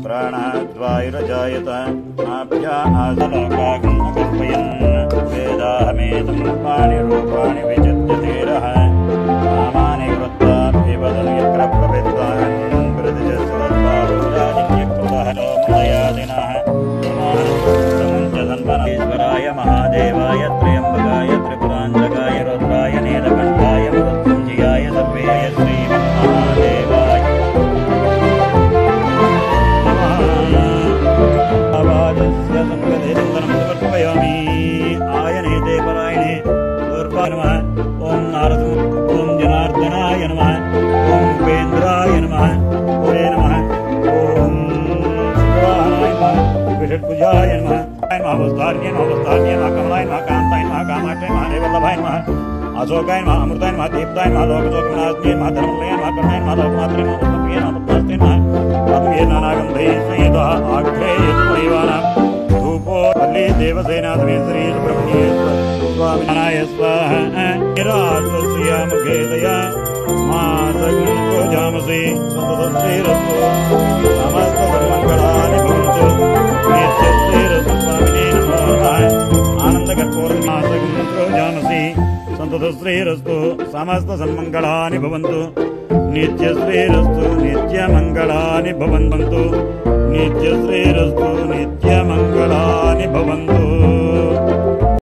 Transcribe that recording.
प्राणाद्वायुरजायत आभ्या आसलोकाग्न कल्पयन् वेदाहमेतं रूपाणि रूपाणि विचित्यतेरः नामानि वृत्ताभ्यवदन् यत्र प्रवृत्तान् वृद्धिजस्वद्भावराजिन्यकृतः लोमदयादिनः ईश्वराय महादेवाय त्र्यम्बकाय त्रिपुरान्तकाय रुद्राय नीलकण्ठाय मृत्युञ्जयाय सर्वेय श्रीमन्महादेवाय समर्पयामि। आयनेते परायणे दुर्गाय नमः। ओं नारद ओं जनार्दनाय नमः। ओं उपेन्द्राय नमः। ओरे नमः। ओं शिवाय नमः। विषट्भुजाय नमः। वस्तार्य नमः। वस्तार्य नमः। कमलाय नमः। कान्ताय नमः। कामाक्षाय नमः। देवल्लभाय नमः। अशोकाय नमः। अमृताय नमः। दीप्ताय नमः। लोकशोकविनाशिने नमः। धर्ममये नमः। कर्णाय नमः। लोकमात्रे नमः। उत्तमप्रिये नमः। उत्तमस्ते नमः। आत्मीये नानागन्धैः संयुतः आग्नेयत्वैवानां धूपो वल्ली देवसेना समेत श्री सुब्रह्मण्येश्वर स्वामिनाराय स्वाहा। निराश्रयामुखेदया मासगुणोजामसे सततश्रीरस्तु समस्तसन्मङ्गलानि भवन्तु नित्यश्रीरस्तु स्वामिने नमो नमः। आनन्दकर्पूरमासगुणोजामसे सततश्रीरस्तु समस्तसन्मङ्गलानि भवन्तु नित्यश्रीरस्तु नित्यमङ्गलानि भवन्तु नित्यश्रीरस्तु नित्यमङ्गलानि भवन्तु।